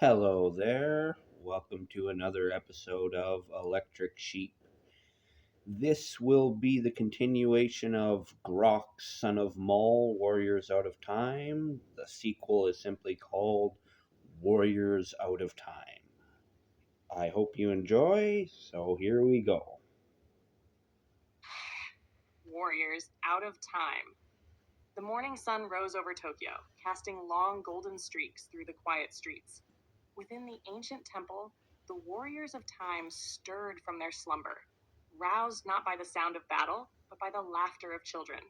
Hello there. Welcome to another episode of Electric Sheep. This will be the continuation of Grok, Son of Maul, Warriors Out of Time. The sequel is simply called Warriors Out of Time. I hope you enjoy, so here we go. Warriors Out of Time. The morning sun rose over Tokyo, casting long golden streaks through the quiet streets. Within the ancient temple, the warriors of time stirred from their slumber, roused not by the sound of battle, but by the laughter of children.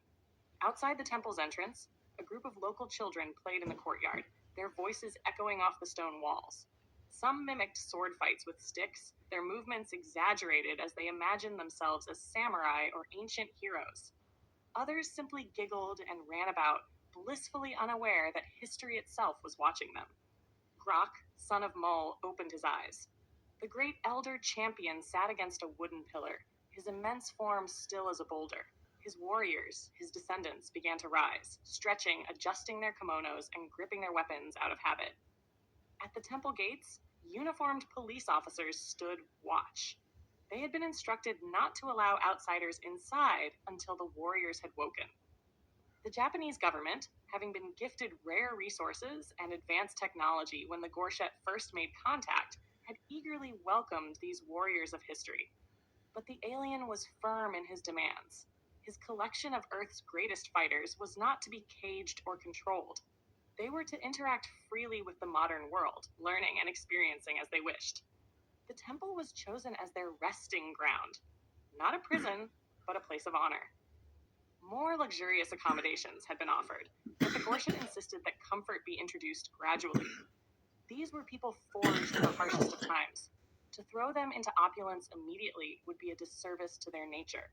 Outside the temple's entrance, a group of local children played in the courtyard, their voices echoing off the stone walls. Some mimicked sword fights with sticks, their movements exaggerated as they imagined themselves as samurai or ancient heroes. Others simply giggled and ran about, blissfully unaware that history itself was watching them. Grok, son of Mul, opened his eyes. The great elder champion sat against a wooden pillar, his immense form still as a boulder. His warriors, his descendants, began to rise, stretching, adjusting their kimonos, and gripping their weapons out of habit. At the temple gates, uniformed police officers stood watch. They had been instructed not to allow outsiders inside until the warriors had woken. The Japanese government, having been gifted rare resources and advanced technology when the Gorshet first made contact, had eagerly welcomed these warriors of history. But the alien was firm in his demands. His collection of Earth's greatest fighters was not to be caged or controlled. They were to interact freely with the modern world, learning and experiencing as they wished. The temple was chosen as their resting ground, not a prison, but a place of honor. More luxurious accommodations had been offered, but the Gorshet insisted that comfort be introduced gradually. These were people forged in the harshest of times. To throw them into opulence immediately would be a disservice to their nature.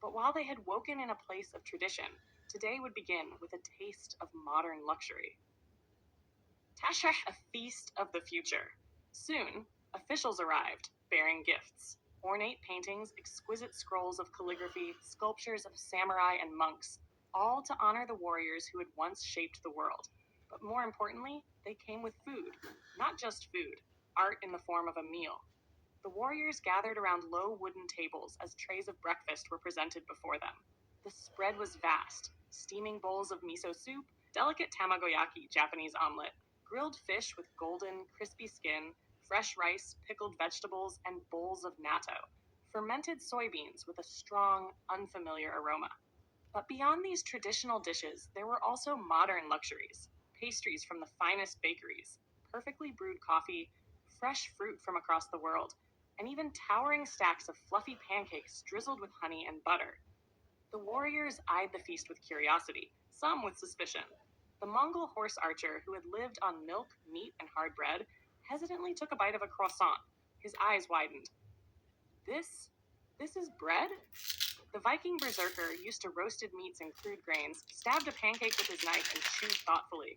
But while they had woken in a place of tradition, today would begin with a taste of modern luxury. Tashreh, a feast of the future. Soon, officials arrived, bearing gifts. Ornate paintings, exquisite scrolls of calligraphy, sculptures of samurai and monks, all to honor the warriors who had once shaped the world. But more importantly, they came with food. Not just food, art in the form of a meal. The warriors gathered around low wooden tables as trays of breakfast were presented before them. The spread was vast: steaming bowls of miso soup, delicate tamagoyaki Japanese omelet, grilled fish with golden, crispy skin, fresh rice, pickled vegetables, and bowls of natto, fermented soybeans with a strong, unfamiliar aroma. But beyond these traditional dishes, there were also modern luxuries: pastries from the finest bakeries, perfectly brewed coffee, fresh fruit from across the world, and even towering stacks of fluffy pancakes drizzled with honey and butter. The warriors eyed the feast with curiosity, some with suspicion. The Mongol horse archer, who had lived on milk, meat, and hard bread, hesitantly took a bite of a croissant. His eyes widened. This is bread? The Viking berserker, used to roasted meats and crude grains, stabbed a pancake with his knife and chewed thoughtfully.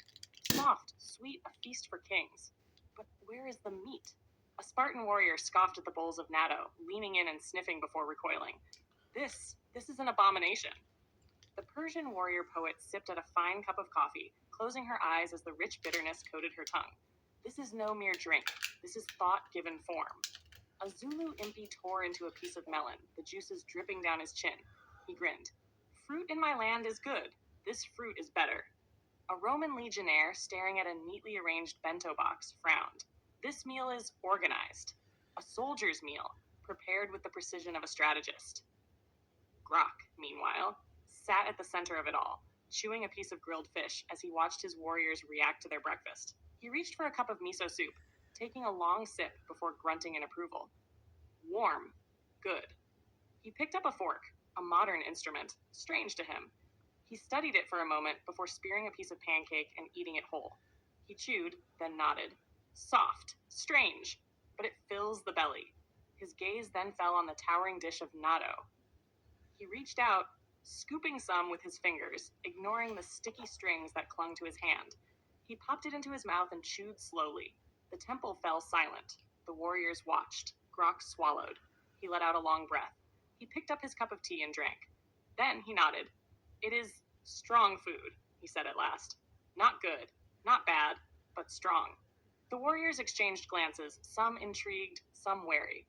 Soft, sweet, a feast for kings. But where is the meat? A Spartan warrior scoffed at the bowls of natto, leaning in and sniffing before recoiling. This is an abomination. The Persian warrior poet sipped at a fine cup of coffee, closing her eyes as the rich bitterness coated her tongue. This is no mere drink. This is thought given form. A Zulu impi tore into a piece of melon, the juices dripping down his chin. He grinned. Fruit in my land is good. This fruit is better. A Roman legionnaire, staring at a neatly arranged bento box, frowned. This meal is organized. A soldier's meal, prepared with the precision of a strategist. Grok, meanwhile, sat at the center of it all, chewing a piece of grilled fish as he watched his warriors react to their breakfast. He reached for a cup of miso soup, taking a long sip before grunting in approval. Warm. Good. He picked up a fork, a modern instrument, strange to him. He studied it for a moment before spearing a piece of pancake and eating it whole. He chewed, then nodded. Soft. Strange. But it fills the belly. His gaze then fell on the towering dish of natto. He reached out, scooping some with his fingers, ignoring the sticky strings that clung to his hand. He popped it into his mouth and chewed slowly. The temple fell silent. The warriors watched. Grok swallowed. He let out a long breath. He picked up his cup of tea and drank. Then he nodded. It is strong food, he said at last. Not good, not bad, but strong. The warriors exchanged glances, some intrigued, some wary.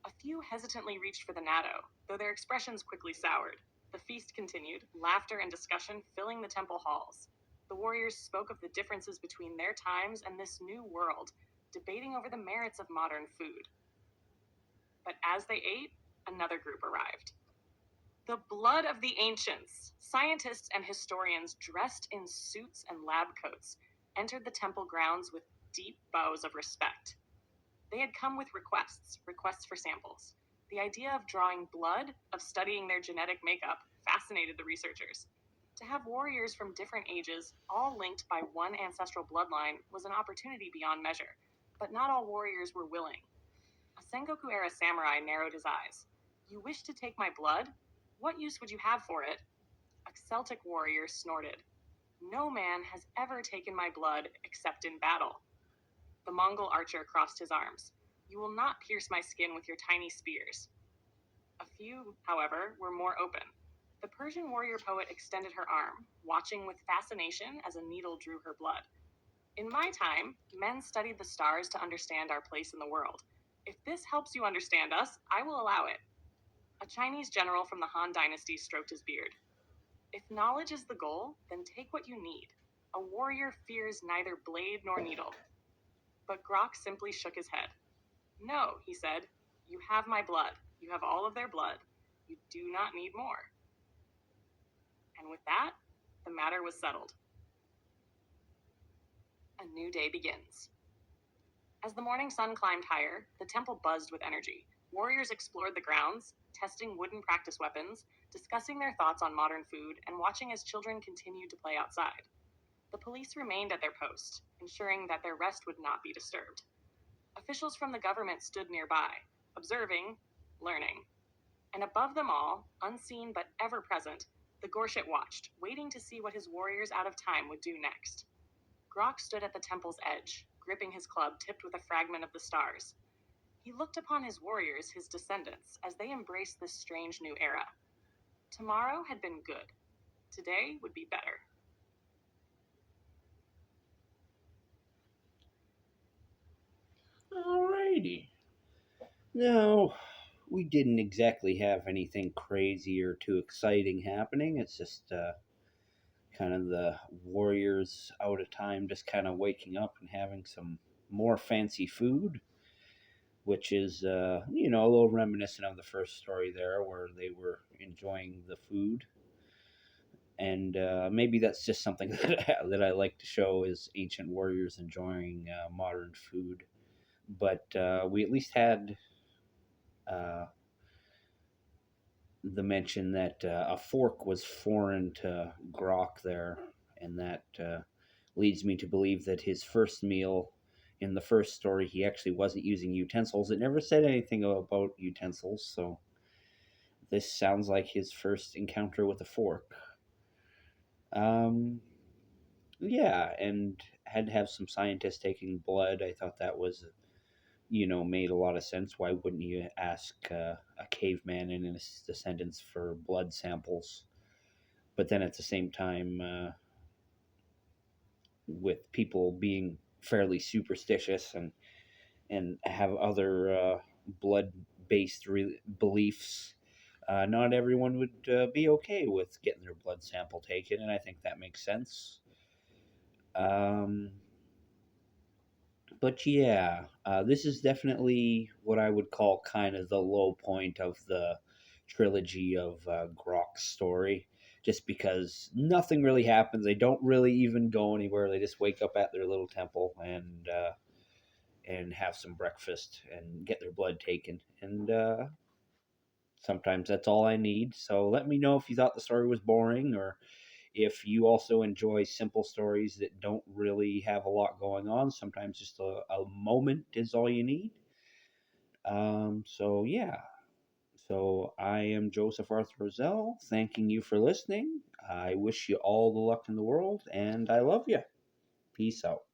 A few hesitantly reached for the natto, though their expressions quickly soured. The feast continued, laughter and discussion filling the temple halls. The warriors spoke of the differences between their times and this new world, debating over the merits of modern food. But as they ate, another group arrived. The blood of the ancients. Scientists and historians dressed in suits and lab coats entered the temple grounds with deep bows of respect. They had come with requests for samples. The idea of drawing blood, of studying their genetic makeup, fascinated the researchers. To have warriors from different ages, all linked by one ancestral bloodline, was an opportunity beyond measure. But not all warriors were willing. A Sengoku era samurai narrowed his eyes. You wish to take my blood? What use would you have for it? A Celtic warrior snorted. No man has ever taken my blood except in battle. The Mongol archer crossed his arms. You will not pierce my skin with your tiny spears. A few, however, were more open. The Persian warrior poet extended her arm, watching with fascination as a needle drew her blood. In my time, men studied the stars to understand our place in the world. If this helps you understand us, I will allow it. A Chinese general from the Han Dynasty stroked his beard. If knowledge is the goal, then take what you need. A warrior fears neither blade nor needle. But Grok simply shook his head. No, he said. You have my blood. You have all of their blood. You do not need more. And with that, the matter was settled. A new day begins. As the morning sun climbed higher, the temple buzzed with energy. Warriors explored the grounds, testing wooden practice weapons, discussing their thoughts on modern food, and watching as children continued to play outside. The police remained at their post, ensuring that their rest would not be disturbed. Officials from the government stood nearby, observing, learning. And above them all, unseen but ever present, the Gorshit watched, waiting to see what his warriors out of time would do next. Grok stood at the temple's edge, gripping his club tipped with a fragment of the stars. He looked upon his warriors, his descendants, as they embraced this strange new era. Tomorrow had been good. Today would be better. Alrighty. Now, we didn't exactly have anything crazy or too exciting happening. It's just kind of the warriors out of time just kind of waking up and having some more fancy food, which is, a little reminiscent of the first story there where they were enjoying the food. And maybe that's just something that I like to show is ancient warriors enjoying modern food. But we at least had uh, the mention that a fork was foreign to Grok there, and that leads me to believe that his first meal in the first story he actually wasn't using utensils. It never said anything about utensils, so this sounds like his first encounter with a fork. Um, yeah, and had to have some scientists taking blood. I thought that was, made a lot of sense. Why wouldn't you ask a caveman and his descendants for blood samples? But then at the same time, with people being fairly superstitious and have other blood based beliefs, not everyone would be okay with getting their blood sample taken, and I think that makes sense. Um, but yeah, this is definitely what I would call kind of the low point of the trilogy of Grok's story. Just because nothing really happens, they don't really even go anywhere. They just wake up at their little temple and have some breakfast and get their blood taken. And sometimes that's all I need. So let me know if you thought the story was boring or if you also enjoy simple stories that don't really have a lot going on. Sometimes just a moment is all you need. So yeah. So I am Joseph Arthur Roszell, thanking you for listening. I wish you all the luck in the world, and I love you. Peace out.